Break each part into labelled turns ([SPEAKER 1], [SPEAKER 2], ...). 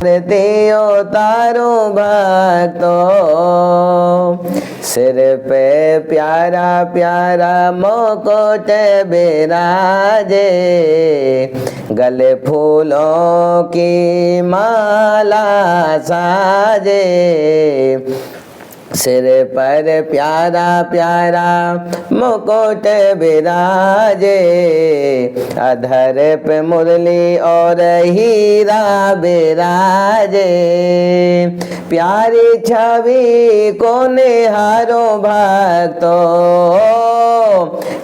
[SPEAKER 1] दियो तारो भक्तो, सिर पे प्यारा प्यारा मुकुट बिराजे, गले फूलों की माला साजे, सिर पर प्यारा प्यारा मुकुट बिराजे, अधर पे मुरली और हीरा बिराजे, प्यारी छवि को निहारो भक्तो,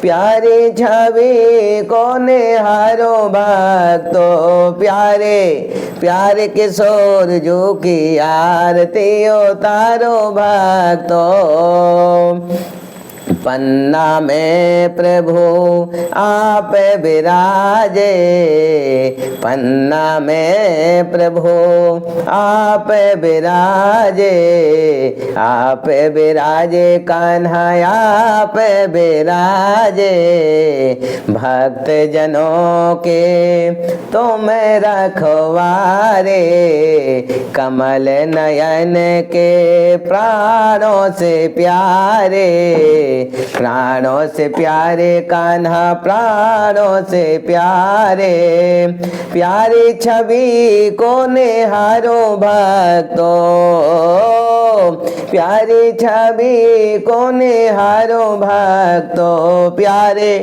[SPEAKER 1] प्यारी छवि को निहारो भक्तो, प्यारे प्यारे किशोर जो की आरती उतारो भक्तो, पन्ना में प्रभु आप बिराजे, पन्ना में प्रभु आप बिराजे, आप बिराजे कान्हा आप बिराजे, भक्त जनों के तुम रखवारे, कमल नयन के प्राणों से प्यारे, प्राणों से प्यारे कान्हा प्राणों से प्यारे, प्यारी छवि को निहारो भक्तो, प्यारी छवि को निहारो भक्तो, प्यारे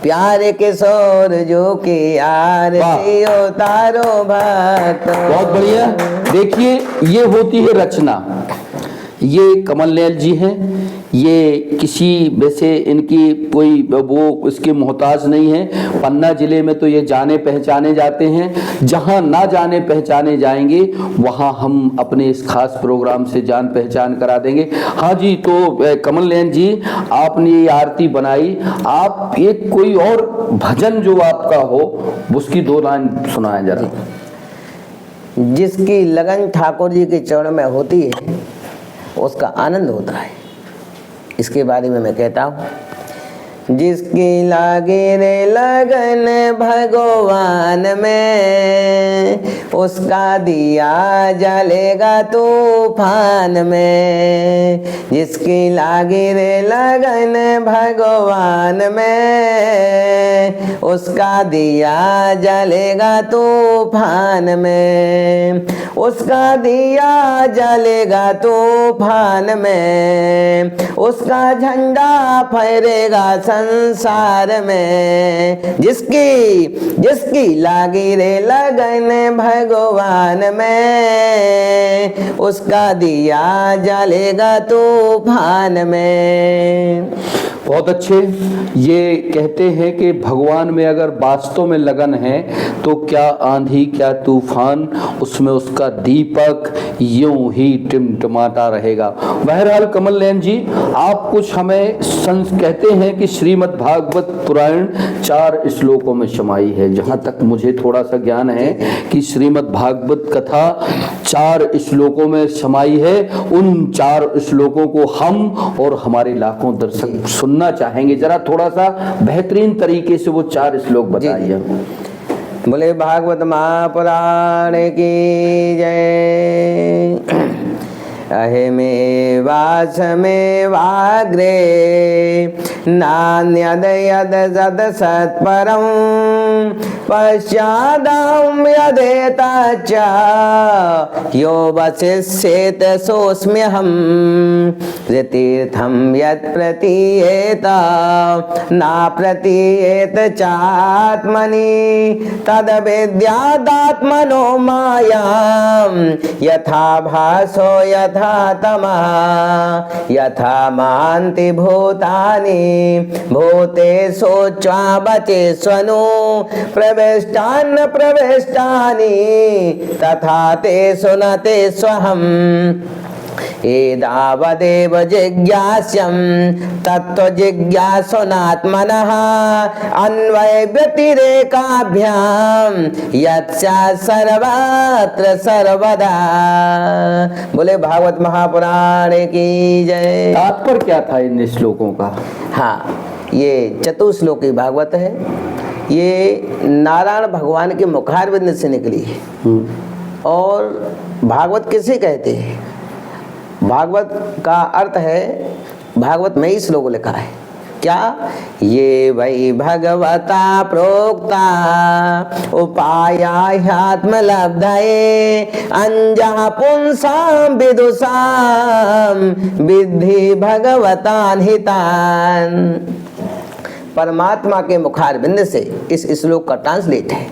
[SPEAKER 1] प्यारे किशोर जो की आरती उतारो भक्तो।
[SPEAKER 2] बहुत बढ़िया। देखिए ये होती है रचना। ये कमल नैन जी हैं, ये किसी वैसे इनकी कोई वो इसके मोहताज नहीं है। पन्ना जिले में तो ये जाने पहचाने जाते हैं, जहां ना जाने पहचाने जाएंगे वहां हम अपने इस खास प्रोग्राम से जान पहचान करा देंगे। हाँ जी, तो कमल नैन जी आपने ये आरती बनाई, आप एक कोई और भजन जो आपका हो उसकी 2 लाइन सुनाएं जरा।
[SPEAKER 1] जिसकी लगन ठाकुर जी के चरण में होती है उसका आनंद होता है, इसके बारे में मैं कहता हूँ। जिसकी लागे रे लगन भगवान में, उसका दिया जलेगा तूफान में। जिसकी लागे रे लगन भगवान में, उसका दिया जलेगा तूफान में, उसका दिया जलेगा तूफान में, उसका झंडा फहरेगा संसार में। जिसकी लागी रे लगन भगवान में, उसका दिया जलेगा तूफान में।
[SPEAKER 2] बहुत अच्छे। ये कहते हैं कि भगवान में अगर वास्तव में लगन है तो क्या आंधी क्या तूफान, उसमें उसका दीपक यूं ही टिमटिमाता रहेगा। बहरहाल कमल नैन जी, आप कुछ हमें कहते हैं कि श्रीमद् भागवत पुराण 4 श्लोकों में समाई है। जहां तक मुझे थोड़ा सा ज्ञान है कि श्रीमद् भागवत कथा 4 श्लोकों में समाई है। उन 4 श्लोकों को हम और हमारे लाखों दर्शक सुनना चाहेंगे। जरा थोड़ा सा बेहतरीन तरीके से वो 4 श्लोक बताइए।
[SPEAKER 1] बोले भागवत महापुराण की जय। अहेमेवासमेवाग्रे नान्यद यद सद सत्परं पश्चादां यदेता च यो वसिष्येत सोऽस्म्यहं तीर्थं यत् प्रतीयेत ना प्रतीयेत चात्मनि तद्विद्यादात्मनो मायां यथा भासो यथा तमः यथा मान्ति भूतानि भूतेषु च्वावचेष्वनु प्रविष्टान् प्रविष्टानि तथा तेषु न तेष्वहम् एतावदेव जिज्ञास्यं तत्त्वजिज्ञासुनात्मनः अन्वय व्यतिरेकाभ्यां यत्स्यात् सर्वत्र सर्वदा। बोले भागवत महापुराण की जय।
[SPEAKER 2] तात्पर्य क्या था इन श्लोकों का?
[SPEAKER 1] हाँ, ये चतुश्लोकी भागवत है। ये नारायण भगवान के मुखारविंद से निकली है। और भागवत किसे कहते हैं? भागवत का अर्थ है, भागवत में ही श्लोक लिखा है क्या, ये वै भगवता प्रोक्ता उपायाह्यात्मलब्धये अंजः पुंसां विदुषां विद्धि भगवतान् हितान्। परमात्मा के मुखारविंद से इस श्लोक का ट्रांसलेट है।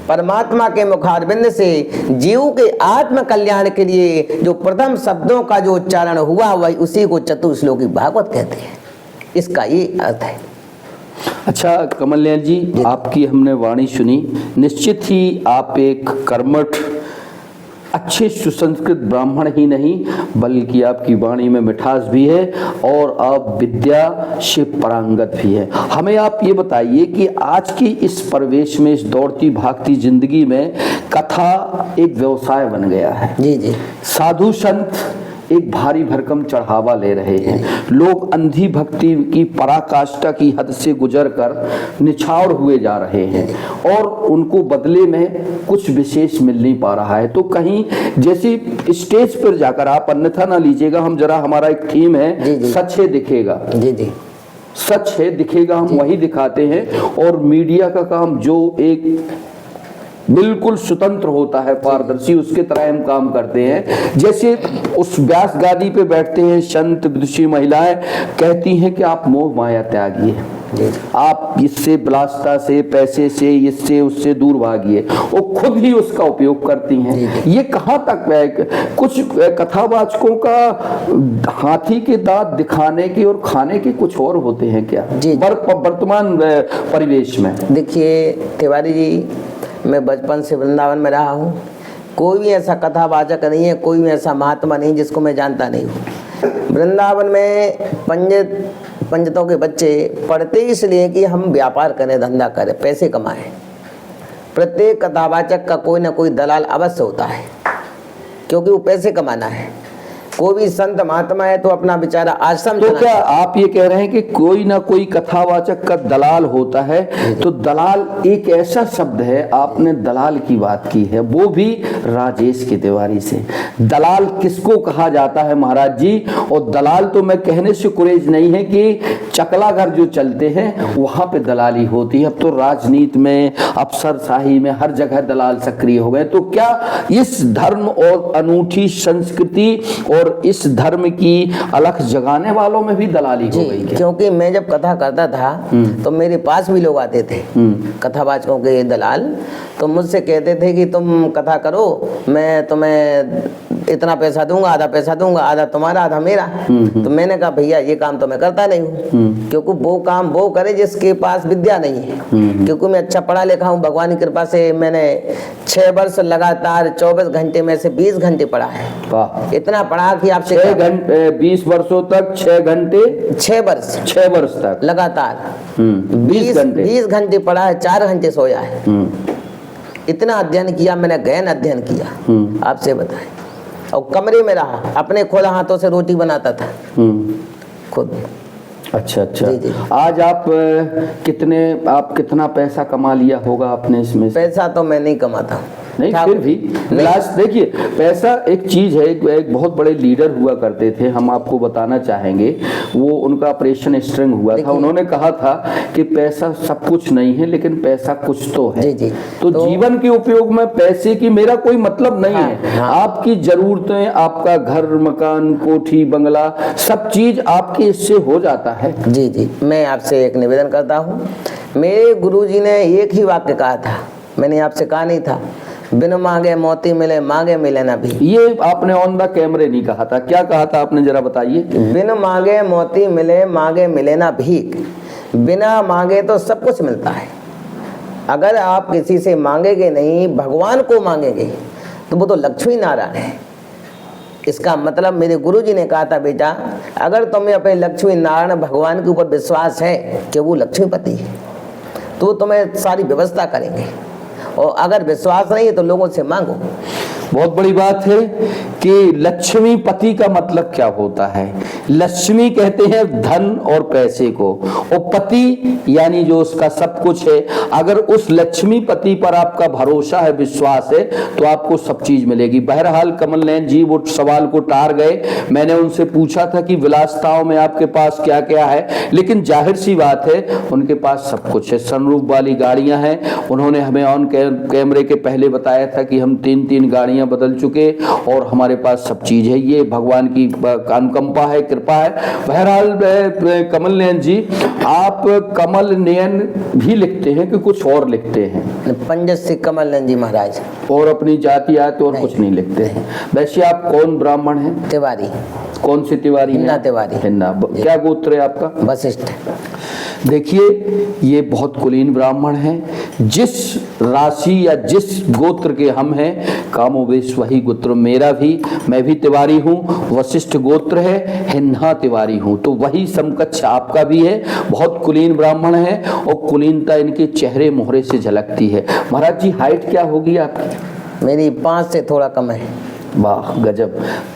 [SPEAKER 1] परमात्मा के मुखारविंद से जीव के आत्म कल्याण के लिए जो प्रथम शब्दों का जो उच्चारण हुआ वही उसी को चतुश्लोकी भागवत कहते हैं। इसका ये अर्थ है।
[SPEAKER 2] अच्छा कमलनयन जी, आपकी हमने वाणी सुनी, निश्चित ही आप एक कर्मठ अच्छे सुसंस्कृत ब्राह्मण ही नहीं बल्कि आपकी वाणी में मिठास भी है और आप विद्या से पारंगत भी है। हमें आप ये बताइए कि आज की इस परिवेश में, इस दौड़ती भागती जिंदगी में कथा एक व्यवसाय बन गया है।
[SPEAKER 1] जी जी।
[SPEAKER 2] साधु संत एक भारी भरकम चढ़ावा ले रहे हैं। लोग अंधी भक्ति की पराकाष्ठा की हद से गुजरकर निछावर हुए जा रहे हैं और उनको बदले में कुछ विशेष मिल नहीं पा रहा है। तो कहीं जैसे स्टेज पर जाकर, आप अन्यथा ना लीजिएगा, हम जरा, हमारा एक थीम है सच है दिखेगा।
[SPEAKER 1] जी जी।
[SPEAKER 2] सच है दिखेगा, हम वही दिखाते हैं और मीडिया का काम जो एक बिल्कुल स्वतंत्र होता है, पारदर्शी, उसके तरह हम काम करते हैं। जैसे उस व्यास गादी पे बैठते हैं संत विदुषी महिलाएं, कहती हैं कि आप मोह माया त्यागिए, आप इससे विलासिता से, पैसे से, इससे उससे दूर भागिए। वो खुद ही उसका उपयोग करती हैं। ये कहाँ तक है? कुछ कथावाचकों का हाथी के दांत दिखाने के और खाने के कुछ और होते हैं क्या वर्तमान परिवेश में? देखिए
[SPEAKER 1] तिवारी जी, मैं बचपन से वृंदावन में रहा हूँ। कोई भी ऐसा कथावाचक नहीं है, कोई भी ऐसा महात्मा नहीं जिसको मैं जानता नहीं हूँ। वृंदावन में पंडितों के बच्चे पढ़ते इसलिए कि हम व्यापार करें, धंधा करें, पैसे कमाएं। प्रत्येक कथावाचक का कोई ना कोई दलाल अवश्य होता है, क्योंकि वो पैसे कमाना है। कोई भी संत महात्मा है तो अपना बेचारा आश्रम।
[SPEAKER 2] तो क्या आप ये कह रहे हैं कि कोई ना कोई कथावाचक का दलाल होता है? तो दलाल एक ऐसा शब्द है, आपने दलाल की बात की है, वो भी राजेश के तिवारी से। दलाल किसको कहा जाता है महाराज जी? और दलाल तो मैं कहने से कुरेज नहीं है कि चकला घर जो चलते हैं वहां पे दलाली होती है। अब तो राजनीति में, अफसरशाही में हर जगह दलाल सक्रिय हो गए। तो क्या इस धर्म और अनूठी संस्कृति और इस धर्म की अलख जगाने वालों में भी दलाली हो गई?
[SPEAKER 1] क्योंकि मैं जब कथा करता था तो मेरे पास भी लोग आते थे कथावाचकों के दलाल, तो मुझसे कहते थे कि तुम कथा करो, मैं तुम्हें इतना पैसा दूंगा, आधा पैसा दूंगा, आधा तुम्हारा आधा मेरा। तो मैंने कहा भैया ये काम तो मैं करता नहीं हूँ, क्योंकि वो काम वो करे जिसके पास विद्या नहीं है। क्योंकि मैं अच्छा पढ़ा लिखा हूँ, भगवान की कृपा से मैंने 6 वर्ष लगातार 24 घंटे में से 20 घंटे पढ़ा है। इतना पढ़ा कि आपसे
[SPEAKER 2] 6 घंटे 20 वर्षों तक 6 घंटे
[SPEAKER 1] 6 वर्ष तक लगातार 20 घंटे पढ़ा है, 4 घंटे सोया है। इतना अध्ययन किया मैंने, गहन अध्ययन किया, आपसे बताएं। और कमरे में रहा, अपने खुद हाथों से रोटी बनाता था खुद।
[SPEAKER 2] अच्छा अच्छा।
[SPEAKER 1] जी जी।
[SPEAKER 2] आज आप कितना पैसा कमा लिया होगा आपने इसमें?
[SPEAKER 1] पैसा तो मैं नहीं कमाता
[SPEAKER 2] नहीं, फिर भी लास्ट देखिए, पैसा एक चीज है। एक बहुत बड़े लीडर हुआ करते थे, हम आपको बताना चाहेंगे। वो उनका ऑपरेशन स्ट्रिंग हुआ था, उन्होंने कहा था कि पैसा सब कुछ नहीं है लेकिन पैसा कुछ तो है।
[SPEAKER 1] जी जी।
[SPEAKER 2] तो जीवन के उपयोग में पैसे की मेरा कोई मतलब नहीं है। आपकी जरूरतें, आपका घर, मकान, कोठी, बंगला, सब चीज आपके इससे हो जाता है।
[SPEAKER 1] जी जी। मैं आपसे एक निवेदन करता हूँ। मेरे गुरुजी ने एक ही वाक्य कहा था, मैंने आपसे कहा नहीं था, बिन मांगे मोती मिले, मांगे मिले ना भी।
[SPEAKER 2] ये आपने ऑन द कैमरे नहीं कहा था, क्या कहा था आपने, जरा बताइए।
[SPEAKER 1] बिन मांगे मोती मिले, मांगे मिले ना भीख। बिना मांगे तो सब कुछ मिलता है। अगर आप किसी से मांगेंगे नहीं, भगवान को मांगेंगे, तो वो तो लक्ष्मी नारायण है। इसका मतलब मेरे गुरुजी ने कहा था, बेटा अगर तुम्हें अपने लक्ष्मी नारायण भगवान के ऊपर विश्वास है कि वो लक्ष्मीपति है, तो तुम्हें सारी व्यवस्था करेंगे। और अगर विश्वास नहीं है तो लोगों से मांगो।
[SPEAKER 2] बहुत बड़ी बात है कि लक्ष्मीपति का मतलब क्या होता है। लक्ष्मी कहते हैं धन और पैसे को, और पति यानी जो उसका सब कुछ है। अगर उस लक्ष्मी पति पर आपका भरोसा है, विश्वास है, तो आपको सब चीज मिलेगी। बहरहाल कमल नयन जी वो सवाल को टार गए। मैंने उनसे पूछा था कि विलासिताओं में आपके पास क्या क्या है, लेकिन जाहिर सी बात है उनके पास सब कुछ है। सनरूफ वाली गाड़ियां हैं। उन्होंने हमें ऑन कैमरे के पहले बताया था कि हम 3 गाड़ियां बदल चुके और हमारे पास सब चीज है। ये भगवान की अनुकंपा है, कृपा है। बहरहाल कमल नयन जी, आप कमल नयन भी लिखते हैं कि कुछ और लिखते हैं?
[SPEAKER 1] पंजस्य कमल नयन जी महाराज।
[SPEAKER 2] और अपनी जाति आते और कुछ नहीं लिखते हैं? वैसे आप कौन ब्राह्मण हैं?
[SPEAKER 1] तिवारी।
[SPEAKER 2] कौन से तिवारी?
[SPEAKER 1] हिन्ना तिवारी।
[SPEAKER 2] हिन्ना। क्या गोत्र है आपका?
[SPEAKER 1] वशिष्ठ।
[SPEAKER 2] देखिए, ये बहुत कुलीन ब्राह्मण हैं। जिस राशि या जिस गोत्र के हम हैं, कामोवेश वही गोत्र मेरा भी। मैं भी तिवारी हूँ, वशिष्ठ गोत्र है, हिन्ना तिवारी हूँ, तो वही समकक्ष आपका भी है। बहुत कुलीन ब्राह्मण है और कुलीनता इनके चेहरे मोहरे से झलकती है। महाराज जी, हाइट क्या होगी आपकी?
[SPEAKER 1] मेरी 5 से थोड़ा कम है।
[SPEAKER 2] वाह गजब।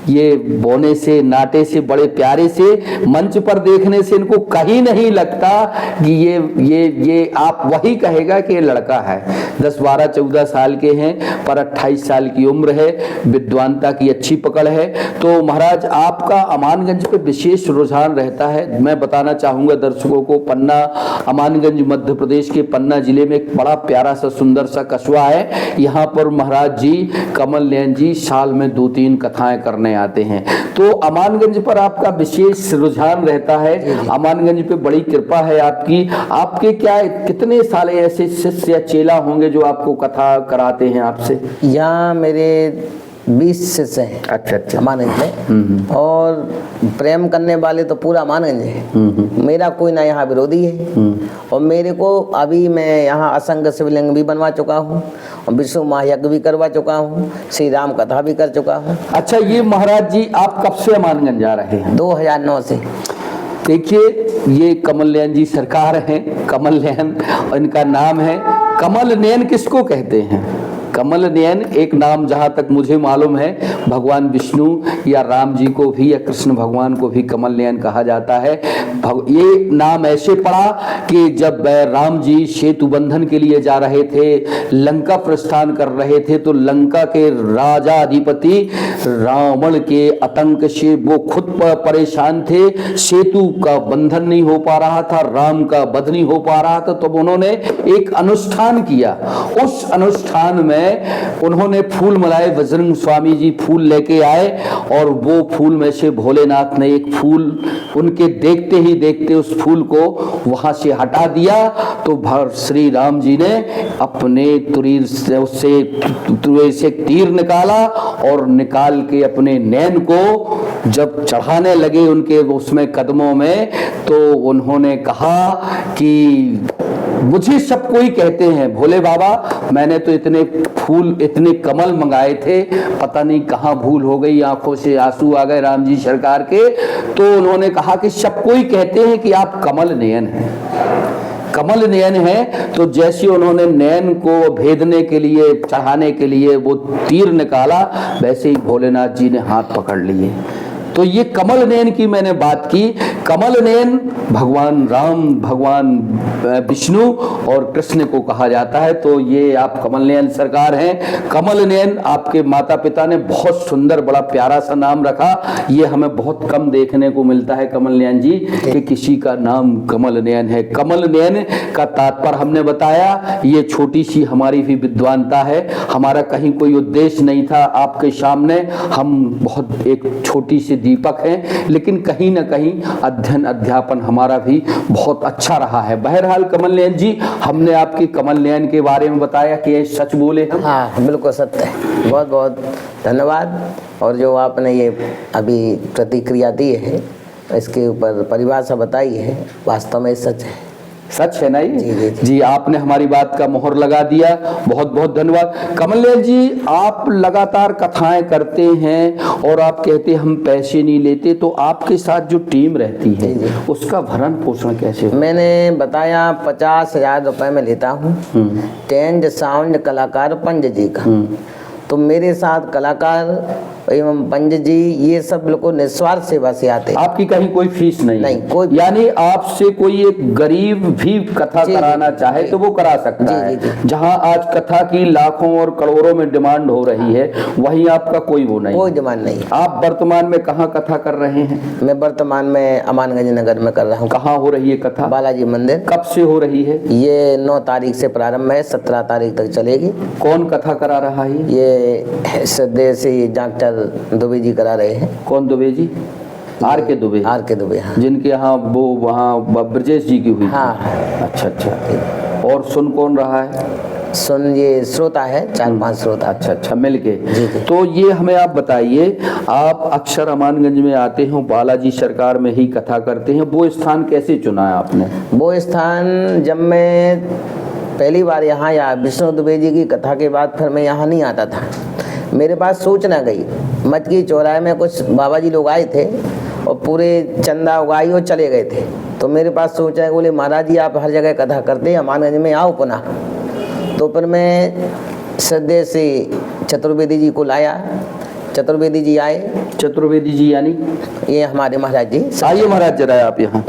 [SPEAKER 2] ये बोने से, नाटे से, बड़े प्यारे से, मंच पर देखने से इनको कहीं नहीं लगता कि ये आप वही कहेगा कि ये लड़का है। 10, 12, 14 साल के हैं, पर 28 साल की उम्र है। विद्वानता की अच्छी पकड़ है। तो महाराज, आपका अमानगंज पे विशेष रुझान रहता है। मैं बताना चाहूंगा दर्शकों को, पन्ना, अमानगंज मध्य प्रदेश के पन्ना जिले में एक बड़ा प्यारा सा सुंदर सा कस्बा है। यहाँ पर महाराज जी, कमल नयन जी साल में 2-3 कथाएं करने आते हैं। तो अमानगंज पर आपका विशेष रुझान रहता है। अमानगंज पे बड़ी कृपा है आपकी। आपके क्या कितने साले ऐसे शिष्य या चेला होंगे जो आपको कथा कराते हैं आपसे?
[SPEAKER 1] यहाँ मेरे 20 शिष्य हैं।
[SPEAKER 2] अच्छा।
[SPEAKER 1] अमानगंज में। और प्रेम करने वाले तो पूरा अमानगंज है। मेरा कोई ना यहाँ विरोधी है। और मेरे को अभी मैं यहाँ असंग शिवलिंग भी बनवा चुका हूँ, और विष्णु महायज्ञ भी करवा चुका हूँ, श्री राम कथा भी कर चुका हूँ।
[SPEAKER 2] अच्छा, ये महाराज जी आप कब से अमानगंज जा रहे हैं?
[SPEAKER 1] 2009 से।
[SPEAKER 2] देखिए, ये कमल नयन जी सरकार हैं। कमल नयन इनका नाम है। कमल नयन किसको कहते हैं? कमल नयन एक नाम जहाँ तक मुझे मालूम है भगवान विष्णु या राम जी को भी या कृष्ण भगवान को भी कमल नयन कहा जाता है। ये नाम ऐसे पड़ा कि जब राम जी सेतु बंधन के लिए जा रहे थे, लंका प्रस्थान कर रहे थे, तो लंका के राजा अधिपति रावण के आतंक से वो खुद परेशान थे। सेतु का बंधन नहीं हो पा रहा था, राम का वध नहीं हो पा रहा था। तो उन्होंने एक अनुष्ठान किया। उस अनुष्ठान में उन्होंने फूल मलाए। बजरंग स्वामी जी फूल लेके आए और वो फूल में से भोलेनाथ ने एक फूल उनके देखते ही देखते उस फूल को वहां से हटा दिया। तो श्री राम जी ने अपने तुरीर से उससे तीर निकाला और निकाल के अपने नैन को जब चढ़ाने लगे उनके उसमें कदमों में, तो उन्होंने कहा कि मुझे सब कोई कहते हैं भोले बाबा, मैंने तो इतने फूल, इतने कमल मंगाए थे, पता नहीं कहाँ भूल हो गई, आंखों से आंसू आ गए राम जी सरकार के। तो उन्होंने कहा कि सब कोई कहते हैं कि आप कमल नयन हैं, कमल नयन है। तो जैसे उन्होंने नयन को भेदने के लिए, चढ़ाने के लिए वो तीर निकाला, वैसे ही भोलेनाथ जी ने हाथ पकड़ लिए। तो ये कमल नयन की मैंने बात की। कमल नयन भगवान राम, भगवान विष्णु और कृष्ण को कहा जाता है। तो ये आप कमल नयन सरकार हैं। कमल नयन आपके माता पिता ने बहुत सुंदर, बड़ा प्यारा सा नाम रखा। ये हमें बहुत कम देखने को मिलता है कमल नयन जी कि किसी का नाम कमल नयन है। कमल नयन का तात्पर्य हमने बताया। ये छोटी सी हमारी भी विद्वानता है। हमारा कहीं कोई उद्देश्य नहीं था आपके सामने। हम बहुत एक छोटी सी दीपक हैं, लेकिन कहीं ना कहीं अध्ययन अध्यापन हमारा भी बहुत अच्छा रहा है। बहरहाल कमल नयन जी, हमने आपकी कमल नयन के बारे में बताया कि ये सच बोले हम।
[SPEAKER 1] हाँ, बिल्कुल सत्य है। बहुत बहुत धन्यवाद। और जो आपने ये अभी प्रतिक्रिया दी है, इसके ऊपर परिभाषा बताई है, वास्तव में सच है।
[SPEAKER 2] सच है ना ये?
[SPEAKER 1] जी।
[SPEAKER 2] जी, आपने हमारी बात का मोहर लगा दिया। बहुत बहुत धन्यवाद। कमल नयन जी, आप लगातार कथाएं करते हैं और आप कहते हैं हम पैसे नहीं लेते, तो आपके साथ जो टीम रहती है उसका भरण पोषण कैसे?
[SPEAKER 1] मैंने बताया 50,000 रुपए में लेता हूँ। टेंट साउंड कलाकार पंज जी का। तो मेरे साथ कलाकार एवं पंज जी ये सब बिल्कुल निस्वार्थ सेवा से आते हैं।
[SPEAKER 2] आप आपकी कहीं कोई फीस नहीं
[SPEAKER 1] नहीं,
[SPEAKER 2] है?
[SPEAKER 1] कोई-
[SPEAKER 2] यानी आपसे कोई एक गरीब भी कथा
[SPEAKER 1] जी,
[SPEAKER 2] कराना
[SPEAKER 1] जी,
[SPEAKER 2] चाहे
[SPEAKER 1] जी।
[SPEAKER 2] तो वो करा सकता
[SPEAKER 1] जी,
[SPEAKER 2] है।
[SPEAKER 1] जी, जी।
[SPEAKER 2] जहां आज कथा की लाखों और करोड़ों में डिमांड हो रही है, वहीं आपका कोई वो नहीं।
[SPEAKER 1] कोई डिमांड नहीं।
[SPEAKER 2] आप वर्तमान में कहाँ कथा कर रहे हैं?
[SPEAKER 1] मैं वर्तमान में अमानगंज नगर में कर रहा हूँ।
[SPEAKER 2] कहाँ हो रही है कथा?
[SPEAKER 1] बालाजी मंदिर।
[SPEAKER 2] कब से हो रही है?
[SPEAKER 1] ये 9 तारीख से प्रारंभ है, 17 तारीख तक चलेगी।
[SPEAKER 2] कौन कथा करा रहा है?
[SPEAKER 1] ये सदेशी डॉक्टर दुबे जी करा रहे हैं।
[SPEAKER 2] कौन दुबे जी? आर के दुबे?
[SPEAKER 1] आर के दुबे, हाँ।
[SPEAKER 2] जिनके यहाँ वो वहाँ ब्रजेश जी की हुई थी।
[SPEAKER 1] हाँ।
[SPEAKER 2] अच्छा अच्छा। और सुन कौन रहा है?
[SPEAKER 1] सुन ये श्रोता है, 4-5 श्रोता।
[SPEAKER 2] अच्छा अच्छा, मिल के।
[SPEAKER 1] जी, जी।
[SPEAKER 2] तो ये हमें आप बताइए, आप अक्सर अमानगंज में आते हो, बालाजी सरकार में ही कथा करते हैं, वो स्थान कैसे चुना है आपने?
[SPEAKER 1] वो स्थान जब मैं पहली बार यहाँ आया, विष्णु दुबे जी की कथा के बाद फिर मैं यहाँ नहीं आता था। मेरे पास सूचना गई, मटकी चौराहे में कुछ बाबा जी लोग आए थे और पूरे चंदा उगाई और चले गए थे। तो मेरे पास सूचना, बोले महाराज जी आप हर जगह कथा करते हैं, अमानगंज में आओ पुनः। तो फिर मैं श्रद्धे से चतुर्वेदी जी को लाया। चतुर्वेदी जी आए।
[SPEAKER 2] चतुर्वेदी जी यानी?
[SPEAKER 1] ये हमारे महाराज जी।
[SPEAKER 2] आइए महाराज जरा आप यहाँ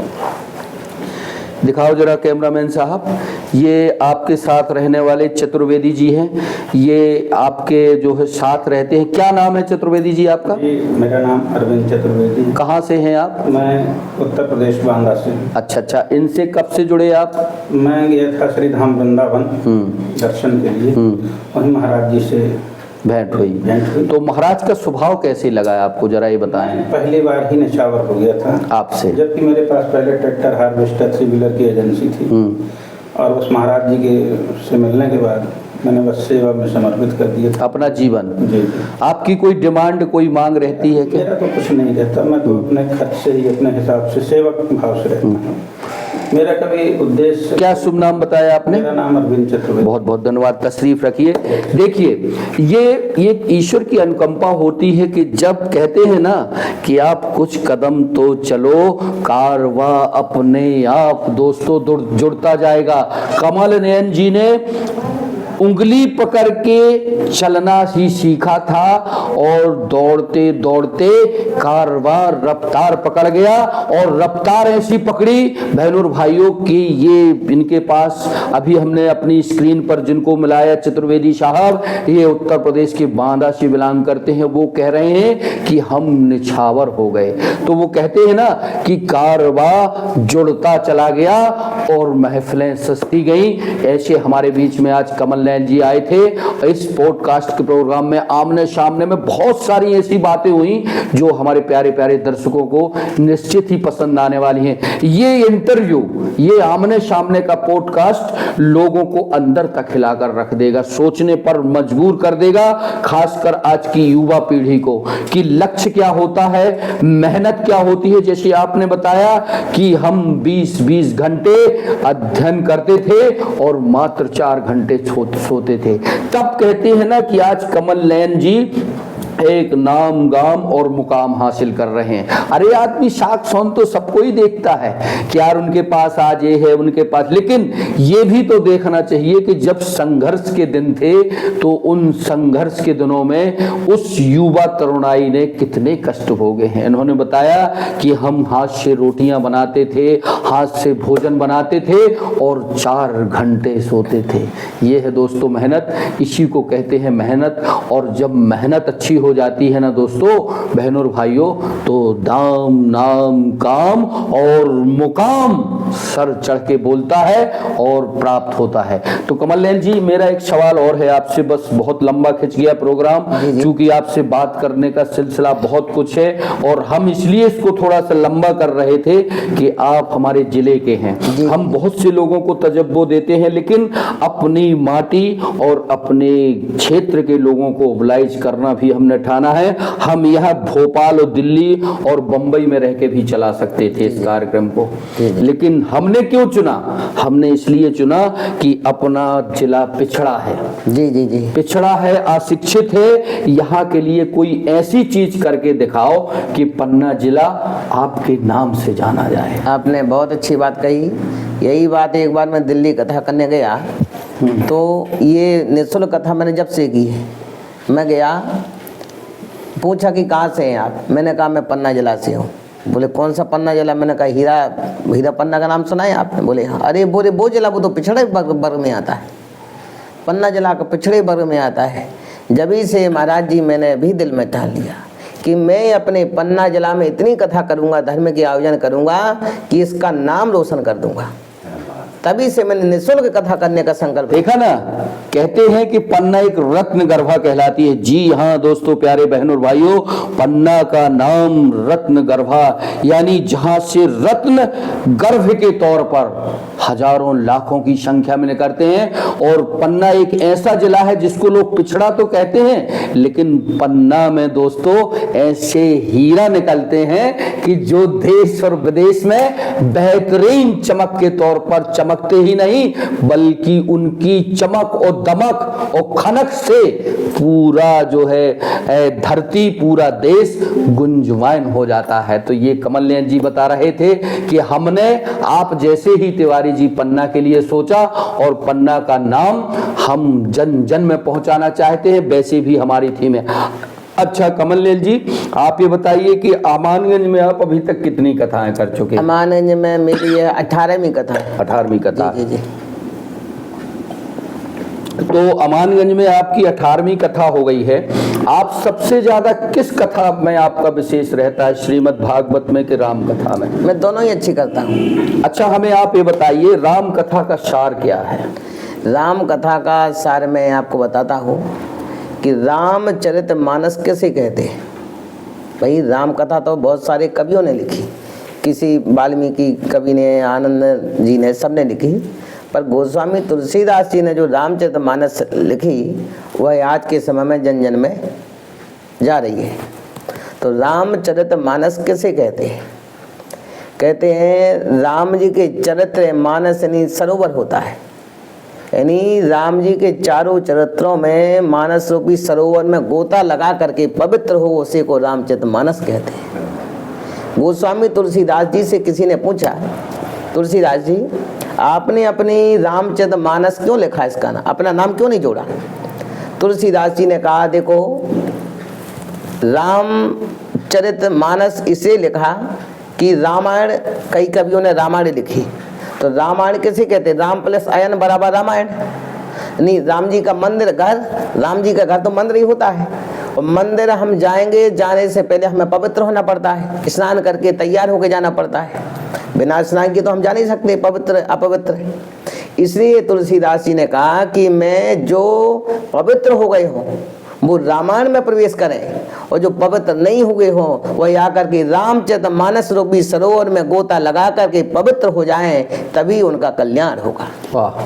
[SPEAKER 2] दिखाओ जरा कैमरामैन साहब। ये आपके साथ रहने वाले चतुर्वेदी जी हैं, ये आपके जो है साथ रहते हैं। क्या नाम है चतुर्वेदी जी आपका?
[SPEAKER 3] जी, मेरा नाम अरविंद चतुर्वेदी है।
[SPEAKER 2] कहाँ से हैं आप?
[SPEAKER 3] मैं उत्तर प्रदेश बांदा से।
[SPEAKER 2] अच्छा अच्छा। इनसे कब से जुड़े आप?
[SPEAKER 3] मैं गया था श्री धाम वृंदावन दर्शन के लिए, वहीं महाराज जी से
[SPEAKER 2] भेंट हुई।
[SPEAKER 3] भेंट हुई।
[SPEAKER 2] तो महाराज का स्वभाव कैसे लगा आपको, जरा ये बताएं।
[SPEAKER 3] पहली बार ही नशावर हो गया था
[SPEAKER 2] आपसे?
[SPEAKER 3] जबकि मेरे पास पहले ट्रैक्टर हार्वेस्टर 3 व्हीलर की एजेंसी थी, और उस महाराज जी के से मिलने के बाद मैंने बस सेवा में समर्पित कर दिया था
[SPEAKER 2] अपना जीवन।
[SPEAKER 3] जी जी।
[SPEAKER 2] आपकी कोई डिमांड, कोई मांग रहती है क्या?
[SPEAKER 3] मेरा तो कुछ नहीं रहता, मैं तो अपने खर्च से ही, अपने हिसाब से सेवक भाव से रहता हूँ। मेरा कभी उद्देश्य।
[SPEAKER 2] क्या शुभ नाम बताया आपने?
[SPEAKER 3] मेरा नाम अरविंद चतुर्वेदी।
[SPEAKER 2] बहुत बहुत धन्यवाद, तशरीफ रखिए। देखिए, ये ईश्वर की अनुकंपा होती है कि जब कहते हैं ना कि आप कुछ कदम तो चलो, कारवा अपने आप दोस्तों जुड़ता जाएगा। कमल नयन जी ने उंगली पकड़ के चलना ही सीखा था और दौड़ते दौड़ते कारवा रफ्तार पकड़ गया, और रफ्तार ऐसी पकड़ी बहनों और भाइयों की ये इनके पास अभी हमने अपनी स्क्रीन पर जिनको मिलाया, चतुर्वेदी साहब, ये उत्तर प्रदेश के बांदा से बिलोंग करते हैं। वो कह रहे हैं कि हम निछावर हो गए। तो वो कहते हैं ना कि कारवा जुड़ता चला गया और महफिलें सस्ती गई। ऐसे हमारे बीच में आज कमल नयन जी आए थे। इस पॉडकास्ट के प्रोग्राम में आमने सामने में बहुत सारी ऐसी बातें हुई जो हमारे प्यारे प्यारे दर्शकों को निश्चित ही पसंद आने वाली हैं। ये इंटरव्यू, ये आमने सामने का पॉडकास्ट लोगों को अंदर तक हिलाकर रख देगा, सोचने पर मजबूर कर देगा, खासकर आज की युवा पीढ़ी को, कि लक्ष्य क्या होता है, मेहनत क्या होती है। जैसे आपने बताया कि हम 20-20 घंटे अध्ययन करते थे और मात्र 4 घंटे सोते थे। तब कहते हैं ना कि आज कमल नयन जी एक नाम गाम और मुकाम हासिल कर रहे हैं। अरे आदमी साख सौन तो सबको ही देखता है कि यार उनके पास आज ये है, उनके पास, लेकिन ये भी तो देखना चाहिए कि जब संघर्ष के दिन थे तो उन संघर्ष के दिनों में उस युवा तरुणाई ने कितने कष्ट भोगे हैं। इन्होंने बताया कि हम हाथ से रोटियां बनाते थे, हाथ से भोजन बनाते थे और 4 घंटे सोते थे। ये है दोस्तों मेहनत, इसी को कहते हैं मेहनत। और जब मेहनत अच्छी हो जाती है ना दोस्तों, बहनों और भाइयों, तो दाम नाम काम और मुकाम सर चढ़ के बोलता है और प्राप्त होता है। तो कमल नयन जी, मेरा एक सवाल और है आपसे, बस बहुत लंबा खिंच गया प्रोग्राम, क्योंकि आपसे बात करने का सिलसिला बहुत कुछ है और हम इसलिए इसको थोड़ा सा लंबा कर रहे थे कि आप हमारे जिले के हैं। हम बहुत से लोगों को तजब्बो देते हैं, लेकिन अपनी माटी और अपने क्षेत्र के लोगों को मोबिलाइज करना भी हमने ठाना है। हम यह भोपाल और दिल्ली और बंबई में रह के भी चला सकते थे इस कार्यक्रम को, लेकिन हमने क्यों चुना? हमने इसलिए चुना कि अपना जिला पिछड़ा है।
[SPEAKER 1] जी जी जी,
[SPEAKER 2] पिछड़ा है, अशिक्षित है। यहाँ के लिए कोई ऐसी चीज करके दिखाओ कि पन्ना जिला आपके नाम से जाना जाए।
[SPEAKER 1] आपने बहुत अच्छी बात कही। यही बात एक बार मैं दिल्ली कथा करने गया, तो ये निःशुल्क कथा मैंने जब से की है, मैं गया, पूछा कि कहाँ से हैं आप? मैंने कहा मैं पन्ना जिला से हूँ। बोले कौन सा पन्ना जला? मैंने कहा हीरा पन्ना का नाम सुना है आपने? बोले हाँ। अरे बोले वो जला, वो तो पिछड़े वर्ग में आता है, पन्ना जला कर पिछड़े वर्ग में आता है। जभी से महाराज जी मैंने भी दिल में ठान लिया कि मैं अपने पन्ना जला में इतनी कथा करूंगा, धर्म के आयोजन करूंगा कि इसका नाम रोशन कर दूंगा। तभी से मैंने निःशुल्क कथा करने का संकल्प।
[SPEAKER 2] देखा ना, कहते हैं कि पन्ना एक रत्न गर्भा कहलाती है। जी हाँ दोस्तों, प्यारे बहनों और भाइयों, पन्ना का नाम रत्न गर्भा, यानी जहां से रत्न गर्भ के तौर पर हजारों लाखों की संख्या में निकलते हैं। और पन्ना एक ऐसा जिला है जिसको लोग पिछड़ा तो कहते हैं, लेकिन पन्ना में दोस्तों ऐसे हीरा निकलते हैं कि जो देश और विदेश में बेहतरीन चमक के तौर पर चमकते ही नहीं, बल्कि उनकी चमक और दमक और खनक से पूरा जो है धरती, पूरा देश गुंजवान हो जाता है। तो ये कमल नयन जी बता रहे थे कि हमने आप जैसे ही तिवारी जी पन्ना के लिए सोचा और पन्ना का नाम हम जन जन में पहुंचाना चाहते हैं, वैसे भी हमारी थीम है। अच्छा कमल नयन जी, आप ये बताइए कि अमानगंज में आप अभी तक कितनी कथाएं कर चुके हैं?
[SPEAKER 1] अमानगंज में मेरी 18वीं कथा है।
[SPEAKER 2] 18वीं कथा।
[SPEAKER 1] जी जी।
[SPEAKER 2] तो अमानगंज में आपकी 18वीं कथा हो गई है। आप सबसे ज्यादा किस कथा में आपका विशेष रहता है, श्रीमद् भागवत में कि राम कथा में?
[SPEAKER 1] मैं दोनों ही अच्छी करता हूँ।
[SPEAKER 2] अच्छा हमें आप ये बताइए, राम कथा का सार क्या है?
[SPEAKER 1] राम कथा का सार मैं आपको बताता हूँ कि रामचरित मानस किसे कहते हैं। भाई राम कथा तो बहुत सारे कवियों ने लिखी, किसी वाल्मीकि कवि ने, आनंद जी ने, सब ने लिखी, पर गोस्वामी तुलसीदास जी ने जो रामचरित मानस लिखी वह आज के समय में जन जन में जा रही है। तो रामचरित मानस किसे कहते हैं? कहते हैं राम जी के चरित्र मानस यानी सरोवर होता है, यानी राम जी के चारों चरित्रों में मानस रूपी सरोवर में गोता लगा करके पवित्र हो, उसे को रामचरित मानस कहते हैं। गोस्वामी तुलसीदास जी से किसी ने पूछा, तुलसीदास जी आपने अपनी रामचरित मानस क्यों लिखा, इसका नाम अपना नाम क्यों नहीं जोड़ा? तुलसीदास जी ने कहा देखो, रामचरित मानस इसे लिखा कि रामायण, कई कवियों ने रामायण लिखी, तो रामायण किसे कहते? राम प्लस अयन बराबर रामायण। नहीं, राम जी का मंदिर घर, राम जी का घर तो मंदिर ही होता है, और मंदिर हम जाएंगे, जाने से पहले हमें पवित्र होना पड़ता है, स्नान करके तैयार होके जाना पड़ता है। बिना स्नान के तो हम जा नहीं सकते, पवित्र अपवित्र। इसलिए तुलसीदास जी ने कहा कि मैं जो पवित्र हो गए हों वो रामायण में प्रवेश करें, और जो पवित्र नहीं हुए हों वह आकर के रामचरित मानस रूपी सरोवर में गोता लगा करके पवित्र हो जाएं, तभी उनका कल्याण होगा।
[SPEAKER 2] वाह,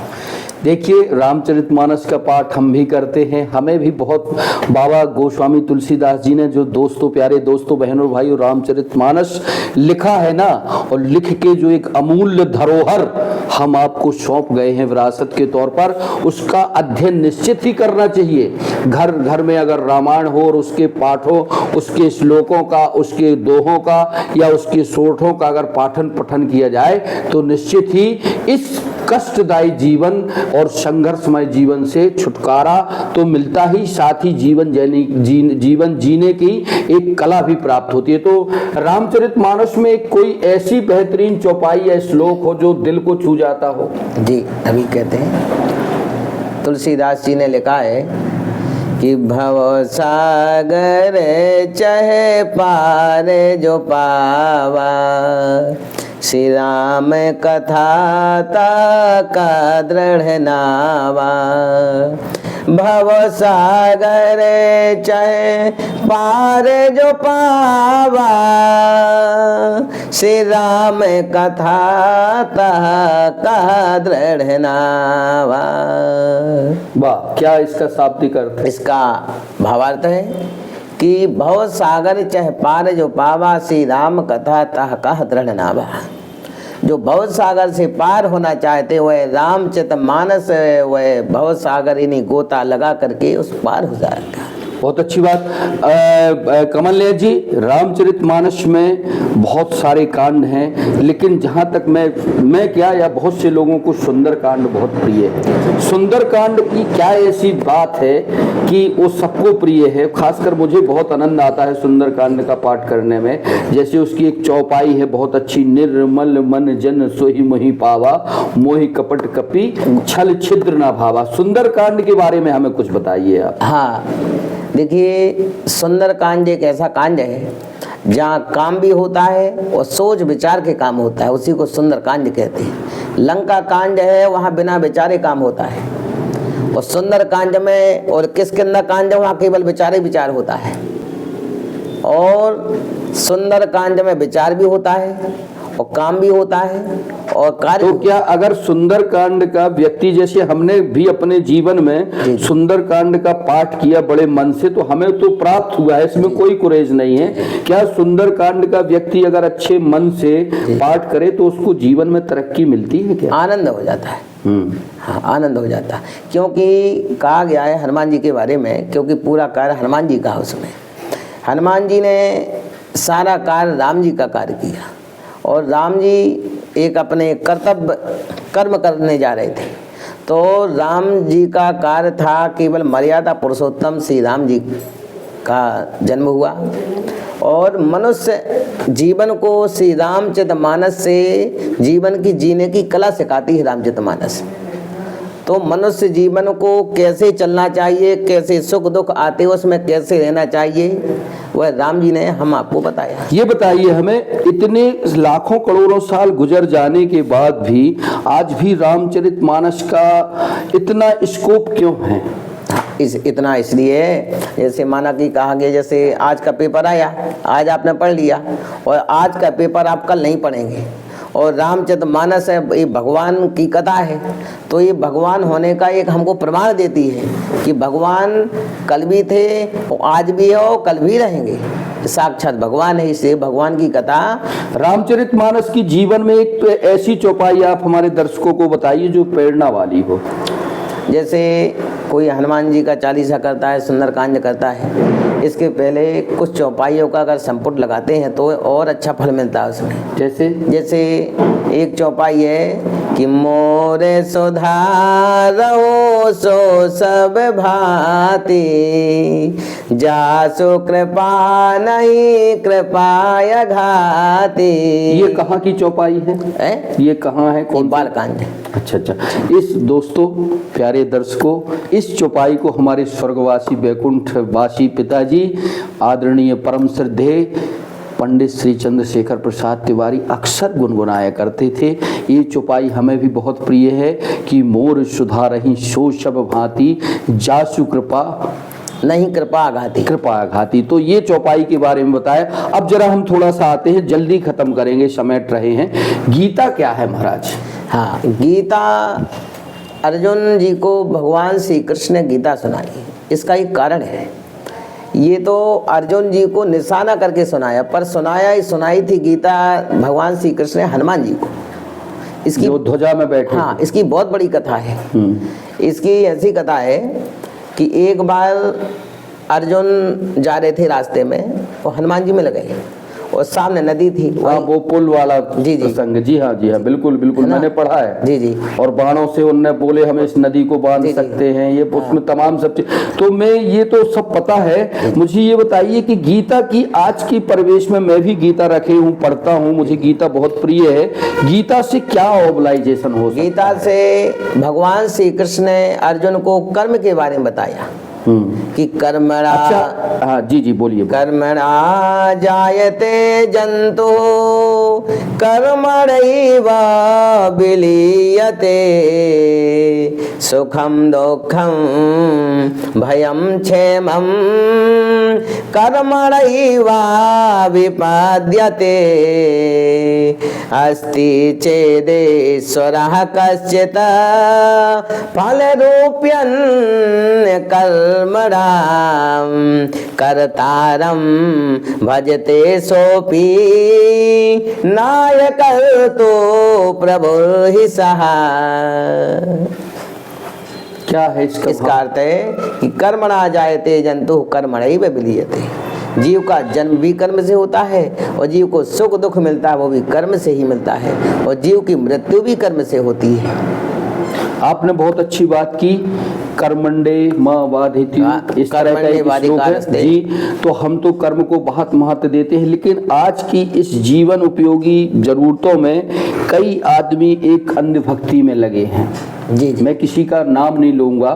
[SPEAKER 2] देखिए रामचरितमानस का पाठ हम भी करते हैं। हमें भी बहुत बाबा गोस्वामी तुलसीदास जी ने जो दोस्तों, प्यारे दोस्तों, बहनों, भाइयों, रामचरितमानस लिखा है ना, और लिख के जो एक अमूल्य धरोहर हम आपको सौंप गए हैं विरासत के तौर पर, उसका अध्ययन निश्चित ही करना चाहिए। घर घर में अगर रामायण हो और उसके पाठ हो, उसके श्लोकों का, उसके दोहों का या उसके सोठों का अगर पाठन पठन किया जाए तो निश्चित ही इस कष्टदायी जीवन और संघर्षमय जीवन से छुटकारा तो मिलता ही, साथ ही जीवन जीने की एक कला भी प्राप्त होती है। तो रामचरितमानस में कोई ऐसी बेहतरीन चौपाई या श्लोक हो जो दिल को छू जाता हो?
[SPEAKER 1] जी अभी कहते हैं, तुलसीदास जी ने लिखा है कि भव सागर चहे पार जो पावा, श्री राम कथा का दृढ़ नावा। भव सागर चहे पार जो पावा, श्री राम कथा का दृढ़ नावा।
[SPEAKER 2] वाह, क्या इसका शाब्दिक अर्थ है?
[SPEAKER 1] इसका भावार्थ है कि भव सागर चह पार जो पावा, श्री राम कथा तह कह दृढ़ नावा। जो भव सागर से पार होना चाहते वह रामचरित मानस, वह भव सागर इन्हीं गोता लगा करके उस पार हो जाएगा।
[SPEAKER 2] बहुत अच्छी बात। कमलनाथ जी, रामचरितमानस में बहुत सारे कांड हैं, लेकिन जहाँ तक मैं क्या या बहुत से लोगों को सुंदरकांड बहुत प्रिय है। सुंदरकांड की क्या ऐसी बात है कि वो सबको प्रिय है? खासकर मुझे बहुत आनंद आता है सुंदरकांड का पाठ करने में। जैसे उसकी एक चौपाई है बहुत अच्छी, निर्मल मन जन सोहि मोहि पावा, मोहि कपट कपि छल छिद्र ना भावा। सुंदरकांड के बारे में हमें कुछ बताइए आप।
[SPEAKER 1] हाँ, देखिए, सुंदरकांड एक ऐसा कांड है जहाँ काम भी होता है और सोच विचार के काम होता है, उसी को सुंदरकांड कहते हैं। लंका कांड है, वहाँ बिना विचारे काम होता है, और सुंदरकांड में और किष्किंधा कांड वहाँ केवल विचारे विचार होता है। और सुंदरकांड में विचार भी होता है और काम भी होता है और कार्य।
[SPEAKER 2] तो क्या अगर सुंदरकांड का व्यक्ति, जैसे हमने भी अपने जीवन में सुंदरकांड का पाठ किया बड़े मन से, तो हमें तो प्राप्त हुआ है, इसमें कोई कुरेज नहीं है। क्या सुंदरकांड का व्यक्ति अगर अच्छे मन से पाठ करे तो उसको जीवन में तरक्की मिलती है? क्या
[SPEAKER 1] आनंद हो जाता है? हाँ, आनंद हो जाता है, क्योंकि कहा गया है हनुमान जी के बारे में, क्योंकि पूरा कार्य हनुमान जी का उसमें। हनुमान जी ने सारा कार्य राम जी का कार्य किया, और राम जी एक अपने कर्तव्य कर्म करने जा रहे थे। तो राम जी का कार्य था केवल मर्यादा पुरुषोत्तम श्री राम जी का जन्म हुआ, और मनुष्य जीवन को श्री रामचरितमानस से जीवन की जीने की कला सिखाती है रामचरितमानस। तो मनुष्य जीवन को कैसे चलना चाहिए, कैसे सुख दुख आते उसमें कैसे रहना चाहिए, वह राम जी ने हम आपको बताया।
[SPEAKER 2] ये बताइए हमें, इतने लाखों करोड़ों साल गुजर जाने के बाद भी आज भी रामचरितमानस का इतना स्कोप क्यों है?
[SPEAKER 1] इतना इसलिए, जैसे माना कि कहा गया, जैसे आज का पेपर आया, आज आपने पढ़ लिया, और आज का पेपर आप कल नहीं पढ़ेंगे। और रामचरितमानस है, ये भगवान की कथा है, तो ये भगवान होने का एक हमको प्रमाण देती है कि भगवान कल भी थे, आज भी है और कल भी रहेंगे, साक्षात भगवान है। इसलिए भगवान की कथा।
[SPEAKER 2] रामचरितमानस की जीवन में एक तो ऐसी चौपाई आप हमारे दर्शकों को बताइए जो प्रेरणा वाली हो।
[SPEAKER 1] जैसे कोई हनुमान जी का चालीसा करता है, सुंदरकांड करता है, इसके पहले कुछ चौपाइयों का अगर संपुट लगाते हैं तो और अच्छा फल मिलता है उसमें। जैसे एक चौपाई है कि मोरे सुधारो सो सब भांति, जासु कृपा नहीं कृपाय घाती।
[SPEAKER 2] ये कहाँ की चौपाई है? ये कहाँ है? कौन?
[SPEAKER 1] बालकांड।
[SPEAKER 2] अच्छा। इस दोस्तों, प्यारे दर्शकों, इस चौपाई को हमारे स्वर्गवासी वैकुंठवासी पिताजी आदरणीय परम श्रद्धेय पंडित श्री चंद्रशेखर प्रसाद तिवारी अक्सर गुनगुनाया करते थे। ये चौपाई हमें भी बहुत प्रिय है कि मोर सुधारहि सो सब भांति, जासु कृपा
[SPEAKER 1] नहीं कृपा आघाती।
[SPEAKER 2] तो ये चौपाई के बारे में बताया। अब जरा हम थोड़ा सा आते हैं, जल्दी खत्म करेंगे, समेट रहे हैं। गीता क्या है महाराज?
[SPEAKER 1] हाँ, गीता अर्जुन जी को भगवान श्री कृष्ण ने गीता सुनाई। इसका एक कारण है, ये तो अर्जुन जी को निशाना करके सुनाया, पर सुनाई थी गीता भगवान श्री कृष्ण ने हनुमान जी को। इसकी
[SPEAKER 2] जो ध्वजा में बैठे।
[SPEAKER 1] हाँ, इसकी बहुत बड़ी कथा है। इसकी ऐसी कथा है कि एक बार अर्जुन जा रहे थे रास्ते में, और हनुमान जी मिल गए, और सामने नदी थी।
[SPEAKER 2] वो पुल वाला
[SPEAKER 1] जी
[SPEAKER 2] प्रसंग। जी हाँ बिल्कुल मैंने पढ़ा है।
[SPEAKER 1] जी।
[SPEAKER 2] और बाणों से उनने बोले हम इस नदी को बांध सकते हैं, ये उसमें तमाम सब चीज, तो मैं ये तो सब पता है। मुझे ये बताइए कि गीता की आज की परिवेश में, मैं भी गीता रखे हूँ, पढ़ता हूँ, मुझे गीता बहुत प्रिय है। गीता से क्या ऑब्लाइजेशन हो?
[SPEAKER 1] गीता से भगवान श्री कृष्ण ने अर्जुन को कर्म के बारे में बताया कि कर्मणा।
[SPEAKER 2] अच्छा, हाँ जी बोलिए।
[SPEAKER 1] कर्मणा जायते जंतु कर्मणैव विलीयते, सुखम दुःखम भयम क्षेमम कर्मणैव विपद्यते, अस्ति चेदेश्वरः कश्चित् फलरूप्यन् कर्मणां कर्तारं भजते सोऽपि नायकर्तो प्रभुर्हि सः।
[SPEAKER 2] क्या है इसका
[SPEAKER 1] इसका अर्थ है कि कर्मणा जायते जंतु कर्मणैव विलीयते। जीव का जन्म भी कर्म से होता है और जीव को सुख दुख मिलता है वो भी कर्म से ही मिलता है, और जीव की मृत्यु भी कर्म से होती है।
[SPEAKER 2] आपने बहुत अच्छी बात की, कर्मंडे माँ वाधिति, इस तरह का एक श्लोक है जी। तो हम तो कर्म को बहुत महत्व देते हैं, लेकिन आज की इस जीवन उपयोगी जरूरतों में कई आदमी एक अंधभक्ति में लगे हैं।
[SPEAKER 1] जी जी।
[SPEAKER 2] मैं किसी का नाम नहीं लूंगा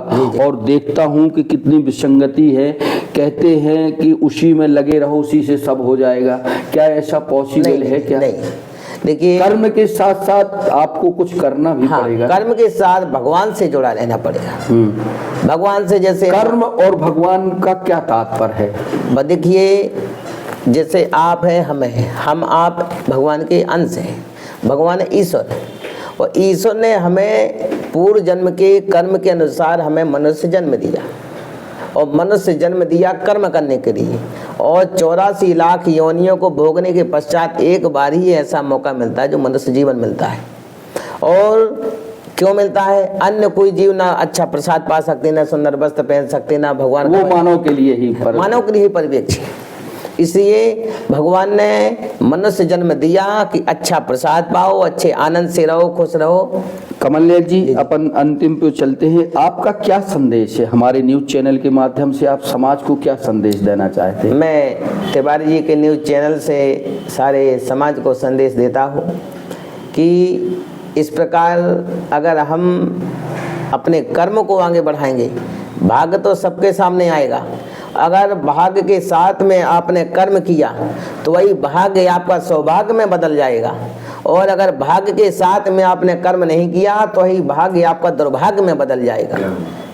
[SPEAKER 2] और देखता हूं कि कितनी विसंगति है। कहते हैं कि उसी में लगे रहो, उसी से सब हो जाएगा। क्या ऐसा पॉसिबल है क्या?
[SPEAKER 1] नहीं, देखिए
[SPEAKER 2] कर्म के साथ साथ आपको कुछ करना भी पड़ेगा।
[SPEAKER 1] कर्म के साथ भगवान से जुड़ा रहना पड़ेगा। भगवान से जैसे
[SPEAKER 2] कर्म और भगवान का क्या तात्पर्य है?
[SPEAKER 1] देखिए, जैसे आप हैं, हम हैं, हम आप भगवान के अंश हैं। भगवान ईश्वर है और ईश्वर ने हमें पूर्व जन्म के कर्म के अनुसार हमें मनुष्य जन्म दिया, और मनुष्य जन्म दिया कर्म करने के लिए, और 84 लाख योनियों को भोगने के पश्चात एक बार ही ऐसा मौका मिलता है जो मनुष्य जीवन मिलता है। और क्यों मिलता है? अन्य कोई जीव ना अच्छा प्रसाद पा सकते, ना सुंदर वस्त्र पहन सकते, ना भगवान
[SPEAKER 2] वो मानव के लिए ही
[SPEAKER 1] परिवेक्ष है। इसलिए भगवान ने मनुष्य जन्म दिया कि अच्छा प्रसाद पाओ, अच्छे आनंद से रहो, खुश रहो।
[SPEAKER 2] कमल जी, अपन अंतिम पे चलते हैं। आपका क्या संदेश है हमारे न्यूज चैनल के माध्यम से? आप समाज को क्या संदेश देना चाहते हैं?
[SPEAKER 1] मैं तिवारी जी के न्यूज चैनल से सारे समाज को संदेश देता हूँ कि इस प्रकार अगर हम अपने कर्म को आगे बढ़ाएंगे, भाग्य तो सबके सामने आएगा। अगर भाग्य के साथ में आपने कर्म किया तो वही भाग्य आपका सौभाग्य में बदल जाएगा, और अगर भाग्य के साथ में आपने कर्म नहीं किया तो वही भाग्य आपका दुर्भाग्य में बदल जाएगा।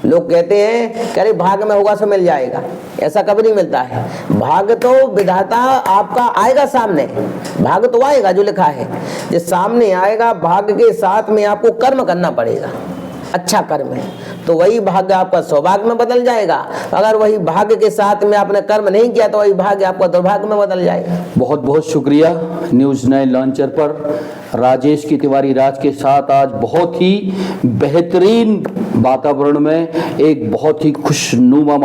[SPEAKER 1] लोग कहते हैं कि अरे भाग्य में होगा सो मिल जाएगा, ऐसा कभी नहीं मिलता है। भाग्य तो विधाता आपका आएगा सामने, भाग्य तो आएगा जो लिखा है, जो सामने आएगा। भाग्य के साथ में आपको कर्म करना पड़ेगा, अच्छा कर्म है तो वही भाग्य आपका सौभाग्य में बदल जाएगा। अगर वही भाग्य के साथ में आपने कर्म नहीं किया तो वही भाग्य आपका दुर्भाग्य में बदल जाएगा।
[SPEAKER 2] बहुत बहुत शुक्रिया। न्यूज 9 लॉन्चर पर राजेश की तिवारी राज के साथ आज बहुत ही बेहतरीन वातावरण में, एक बहुत ही खुशनुमा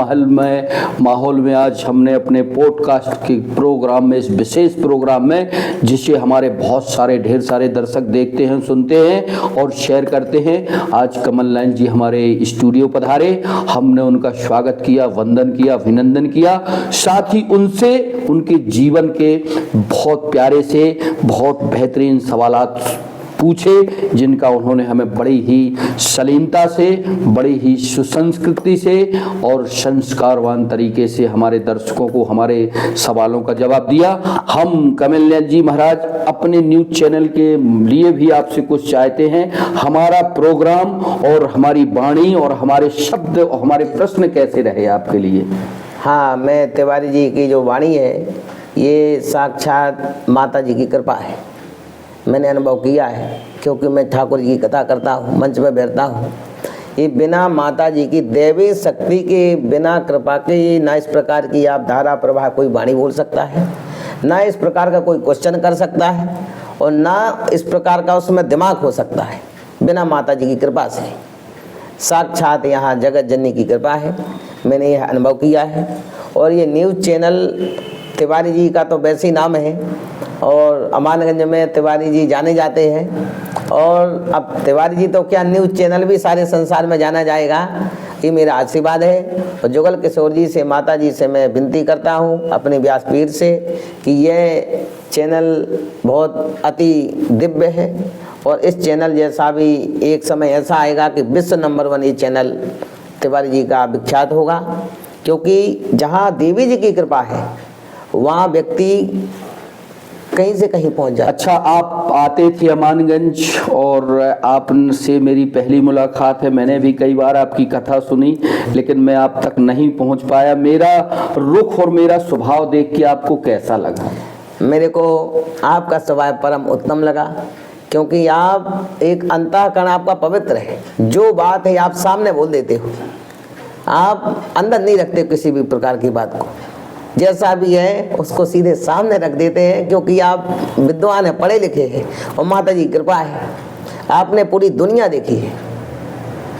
[SPEAKER 2] माहौल में आज हमने अपने पॉडकास्ट के प्रोग्राम में, इस विशेष प्रोग्राम में, जिसे हमारे बहुत सारे ढेर सारे दर्शक देखते हैं, सुनते हैं और शेयर करते हैं। आज कमल नयन जी हमारे स्टूडियो पधारे, हमने उनका स्वागत किया, वंदन किया, अभिनंदन किया, साथ ही उनसे उनके जीवन के बहुत प्यारे से बहुत बेहतरीन सवाल पूछे, जिनका उन्होंने हमें बड़ी ही शालीनता से, बड़ी ही सुसंस्कृति से और संस्कारवान तरीके से हमारे दर्शकों को हमारे सवालों का जवाब दिया। हम कमल जी महाराज अपने न्यूज चैनल के लिए भी आपसे कुछ चाहते हैं। हमारा प्रोग्राम और हमारी वाणी और हमारे शब्द और हमारे प्रश्न कैसे रहे आपके लिए?
[SPEAKER 1] हाँ, मैं तिवारी जी की जो वाणी है ये साक्षात माता जी की कृपा है। मैंने अनुभव किया है क्योंकि मैं ठाकुर जी की कथा करता हूँ, मंच में बैठता हूँ। ये बिना माता जी की दैवी शक्ति के, बिना कृपा के, ना इस प्रकार की आप धारा प्रवाह कोई वाणी बोल सकता है, ना इस प्रकार का कोई क्वेश्चन कर सकता है, और ना इस प्रकार का उसमें दिमाग हो सकता है बिना माता जी की कृपा से। साक्षात यहाँ जगत जननी की कृपा है, मैंने यह अनुभव किया है। और ये न्यूज़ चैनल तिवारी जी का तो वैसे ही नाम है, और अमानगंज में तिवारी जी जाने जाते हैं, और अब तिवारी जी तो क्या, न्यूज़ चैनल भी सारे संसार में जाना जाएगा, ये मेरा आशीर्वाद है। और जुगल किशोर जी से, माता जी से मैं विनती करता हूँ अपने व्यासपीठ से कि यह चैनल बहुत अति दिव्य है, और इस चैनल जैसा भी एक समय ऐसा आएगा कि विश्व नंबर 1 ये चैनल तिवारी जी का विख्यात होगा, क्योंकि जहाँ देवी जी की कृपा है वहाँ व्यक्ति कहीं से कहीं पहुंच जाए।
[SPEAKER 2] अच्छा, आप आते थे अमानगंज और आपसे मेरी पहली मुलाकात है। मैंने भी कई बार आपकी कथा सुनी, लेकिन मैं आप तक नहीं पहुंच पाया। मेरा रुख और मेरा स्वभाव देख के आपको कैसा लगा?
[SPEAKER 1] मेरे को आपका स्वभाव परम उत्तम लगा, क्योंकि आप एक अंतःकरण आपका पवित्र है। जो बात है आप सामने बोल देते हो, आप अंदर नहीं रखते किसी भी प्रकार की बात को, जैसा भी है उसको सीधे सामने रख देते हैं, क्योंकि आप विद्वान हैं, पढ़े लिखे हैं, और माता जी कृपा है, आपने पूरी दुनिया देखी है।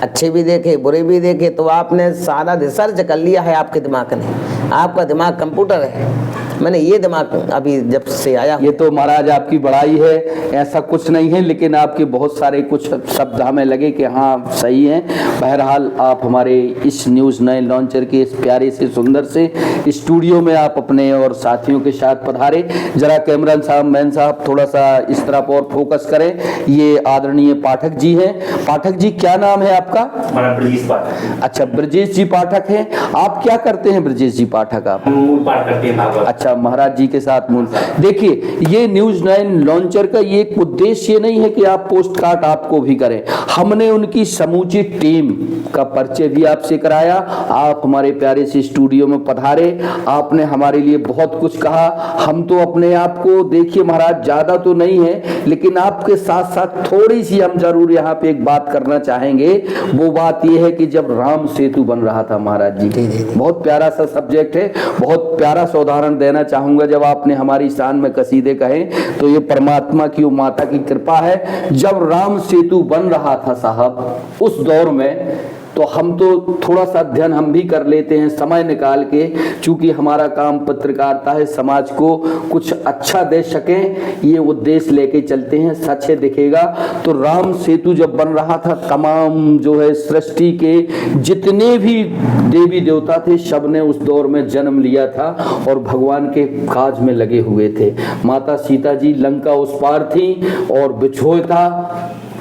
[SPEAKER 1] अच्छे भी देखे बुरे भी देखे, तो आपने सारा रिसर्च कर लिया है आपके दिमाग ने, आपका दिमाग कंप्यूटर है। मैंने ये दिमाग अभी जब से आया
[SPEAKER 2] ये तो महाराज आपकी बड़ाई है, ऐसा कुछ नहीं है, लेकिन आपके बहुत सारे कुछ शब्द हमें लगे कि हाँ सही हैं। बहरहाल आप हमारे इस न्यूज़ 9 लॉन्चर के इस प्यारे से सुंदर से स्टूडियो में आप अपने और साथियों के साथ पधारे। जरा कैमरा साहब, मैन साहब, थोड़ा सा इस तरफ और फोकस करें। ये आदरणीय पाठक जी हैं। पाठक जी, क्या नाम है आपका?
[SPEAKER 4] ब्रजेश पाठक।
[SPEAKER 2] अच्छा, ब्रजेश जी पाठक हैं। आप क्या करते हैं ब्रजेश जी पाठक? आप
[SPEAKER 4] मूल पाठ करते हैं भागवत।
[SPEAKER 2] अच्छा, महाराज जी के साथ मूल। देखिए, ये न्यूज़ 9 लॉन्चर का ये एक उद्देश्य ये नहीं है कि आप पोस्ट कार्ड आपको भी करें। हमने उनकी समूची टीम का परिचय भी आपसे कराया। आप हमारे प्यारे से स्टूडियो में पधारे, आपने हमारे लिए बहुत कुछ कहा। हम तो अपने आप को, देखिए महाराज, ज्यादा तो नहीं है, लेकिन आपके साथ साथ थोड़ी सी हम जरूर यहाँ पे एक बात करना चाहेंगे। वो बात ये है कि जब राम सेतु बन रहा था महाराज जी, बहुत प्यारा सा सब्जेक्ट है, बहुत प्यारा सा उदाहरण देना चाहूंगा। जब आपने हमारी शान में कसीदे कहे तो ये परमात्मा की, माता की कृपा है। जब राम सेतु बन रहा था साहब, उस दौर में तो हम तो थोड़ा सा अध्ययन हम भी कर लेते हैं समय निकाल के, चूंकि हमारा काम पत्रकारिता है, समाज को कुछ अच्छा दे सकें, ये उद्देश्य लेके चलते हैं, सच है दिखेगा। तो राम सेतु जब बन रहा था, तमाम जो है सृष्टि के जितने भी देवी देवता थे, सब ने उस दौर में जन्म लिया था और भगवान के काज में लगे हुए थे। माता सीता जी लंका उस पार थी और बिछोह था,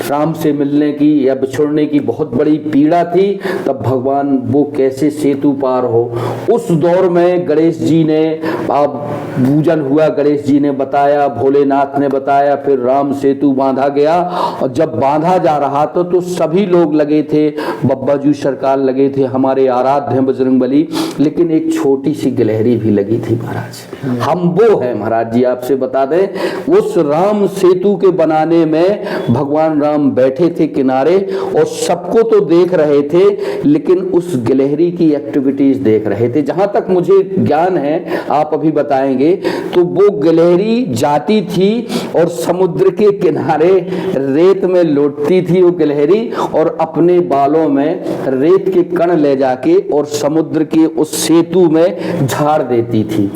[SPEAKER 2] राम से मिलने की या बिछुड़ने की बहुत बड़ी पीड़ा थी। तब भगवान वो कैसे सेतु पार हो, उस दौर में गणेश जी ने पूजन हुआ, गणेश जी ने बताया, भोलेनाथ ने बताया, फिर राम सेतु बांधा गया। और जब बांधा जा रहा था तो सभी लोग लगे थे, बब्बा जी सरकार लगे थे, हमारे आराध्य बजरंगबली, लेकिन एक छोटी सी गिलहरी भी लगी थी महाराज। हम वो है महाराज जी, आपसे बता दें, उस राम सेतु के बनाने में भगवान राम बैठे थे किनारे और सबको तो देख रहे थे, लेकिन उस गिलहरी की एक्टिविटीज देख रहे थे। जहां तक मुझे ज्ञान है, आप अभी बताएंगे, तो वो गिलहरी जाती थी और समुद्र के किनारे रेत में लौटती थी वो गिलहरी, और अपने बालों में रेत के कण ले जाके और समुद्र के उस सेतु में झाड़ देती थी।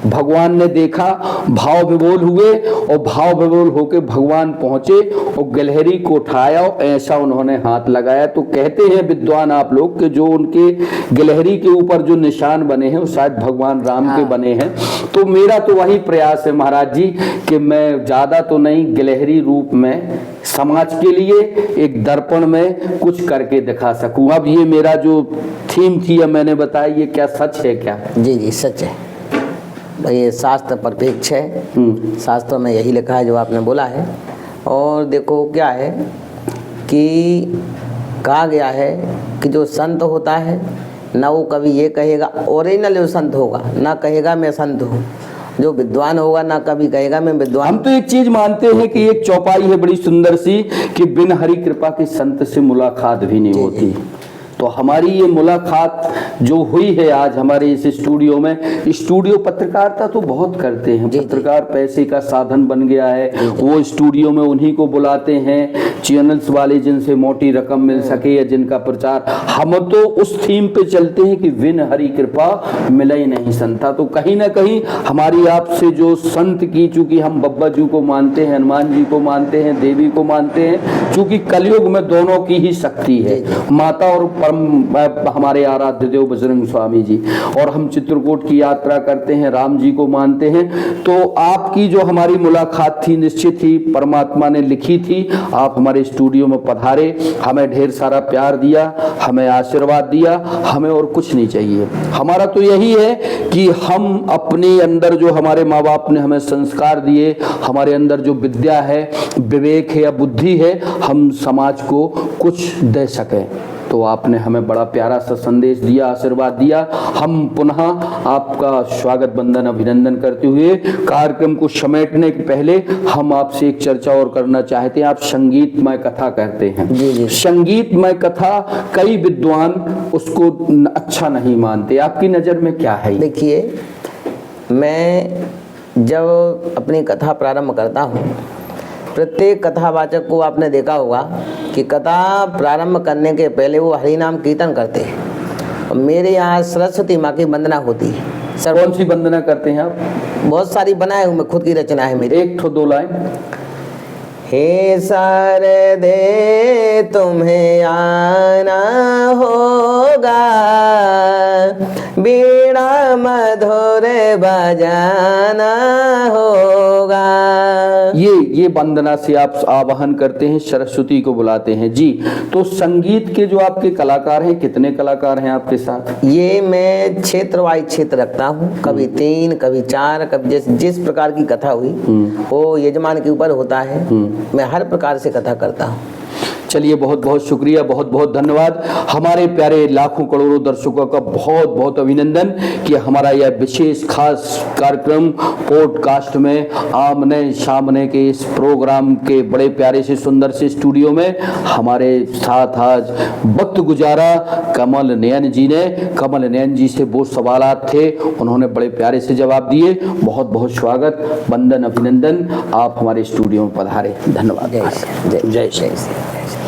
[SPEAKER 2] भगवान ने देखा, भाव विभोर हुए और भाव विभोर होके भगवान पहुंचे और गिलहरी को उठाया और ऐसा उन्होंने हाथ लगाया। तो कहते हैं विद्वान आप लोग कि जो उनके गिलहरी के ऊपर जो निशान बने हैं वो शायद भगवान राम के बने हैं। तो मेरा तो वही प्रयास है महाराज जी कि मैं ज्यादा तो नहीं, गिलहरी रूप में समाज के लिए एक दर्पण में कुछ करके दिखा सकूं। अब ये मेरा जो थीम थी, अब मैंने बताया, ये क्या सच है क्या?
[SPEAKER 1] जी जी सच है, ये शास्त्र परिपेक्ष है। शास्त्रों में यही लिखा है जो आपने बोला है। और देखो क्या है कि कहा गया है कि जो संत होता है ना, वो कभी ये कहेगा ओरिजिनल जो संत होगा, ना कहेगा मैं संत हूँ। जो विद्वान होगा ना कभी कहेगा मैं विद्वान।
[SPEAKER 2] हम तो एक चीज मानते हैं कि एक चौपाई है बड़ी सुंदर सी कि बिन हरि कृपा के संत से मुलाकात भी नहीं होती। तो हमारी ये मुलाकात जो हुई है आज हमारे इस स्टूडियो में, स्टूडियो पत्रकारिता तो बहुत करते हैं, पत्रकार पैसे का साधन बन गया है। वो स्टूडियो में उन्हीं को बुलाते हैं, चैनल्स वाले जिनसे मोटी रकम मिल सके या जिनका प्रचार। हम तो उस थीम पे चलते हैं कि बिन हरि कृपा मिला ही नहीं संता। तो कहीं ना कहीं हमारी आपसे जो संत की, चूंकि हम बब्बा जी को मानते हैं, हनुमान जी को मानते हैं, देवी को मानते हैं, चूंकि कलयुग में दोनों की ही शक्ति है, माता और हमारे आराध्य देव बजरंग स्वामी जी, और हम चित्रकूट की यात्रा करते हैं, राम जी को मानते हैं। तो आपकी जो हमारी मुलाकात थी निश्चित ही परमात्मा ने लिखी थी। आप हमारे स्टूडियो में पधारे, हमें ढेर सारा प्यार दिया, हमें आशीर्वाद दिया, हमें और कुछ नहीं चाहिए। हमारा तो यही है कि हम अपने अंदर जो हमारे माँ बाप ने हमें संस्कार दिए, हमारे अंदर जो विद्या है, विवेक है या बुद्धि है, हम समाज को कुछ दे सकें। तो आपने हमें बड़ा प्यारा सा संदेश दिया, आशीर्वाद दिया। हम पुनः आपका स्वागत बंदन अभिनंदन करते हुए कार्यक्रम को समेटने के पहले हम आपसे एक चर्चा और करना चाहते हैं। आप संगीतमय कथा कहते हैं।
[SPEAKER 1] जी।
[SPEAKER 2] संगीतमय कथा कई विद्वान उसको अच्छा नहीं मानते, आपकी नज़र में क्या है?
[SPEAKER 1] देखिए, मैं जब अपनी कथा प्रारंभ करता हूँ, प्रत्येक कथावाचक को आपने देखा होगा कि कथा प्रारंभ करने के पहले वो हरि नाम कीर्तन करते हैं। और मेरे यहाँ सरस्वती माँ की वंदना होती है।
[SPEAKER 2] कौन सी वंदना करते हैं आप?
[SPEAKER 1] बहुत सारी बनाए हूँ मैं, खुद की रचना है मेरी।
[SPEAKER 2] एक ठो दो लाइन।
[SPEAKER 1] हे शारदे तुम्हें आना होगा, बीड़ा मधुर बजाना होगा।
[SPEAKER 2] ये वंदना से आप आवाहन करते हैं, सरस्वती को बुलाते हैं जी। तो संगीत के जो आपके कलाकार हैं, कितने कलाकार हैं आपके साथ?
[SPEAKER 1] ये मैं क्षेत्र वाइज क्षेत्र रखता हूँ, कभी 3 कभी 4, कभी जिस प्रकार की कथा हुई वो यजमान के ऊपर होता है। मैं हर प्रकार से कथा करता हूँ।
[SPEAKER 2] चलिए, बहुत बहुत शुक्रिया, बहुत बहुत धन्यवाद। हमारे प्यारे लाखों करोड़ों दर्शकों का बहुत बहुत अभिनंदन कि हमारा यह विशेष खास कार्यक्रम पॉडकास्ट में आमने सामने के इस प्रोग्राम के बड़े प्यारे से सुंदर से स्टूडियो में हमारे साथ आज वक्त गुजारा कमल नयन जी ने। कमल नयन जी से वो सवालात थे, उन्होंने बड़े प्यारे से जवाब दिए। बहुत बहुत स्वागत, वंदन, अभिनंदन, आप हमारे स्टूडियो में पधारे। धन्यवाद।
[SPEAKER 1] जय श्री जय जय श्री।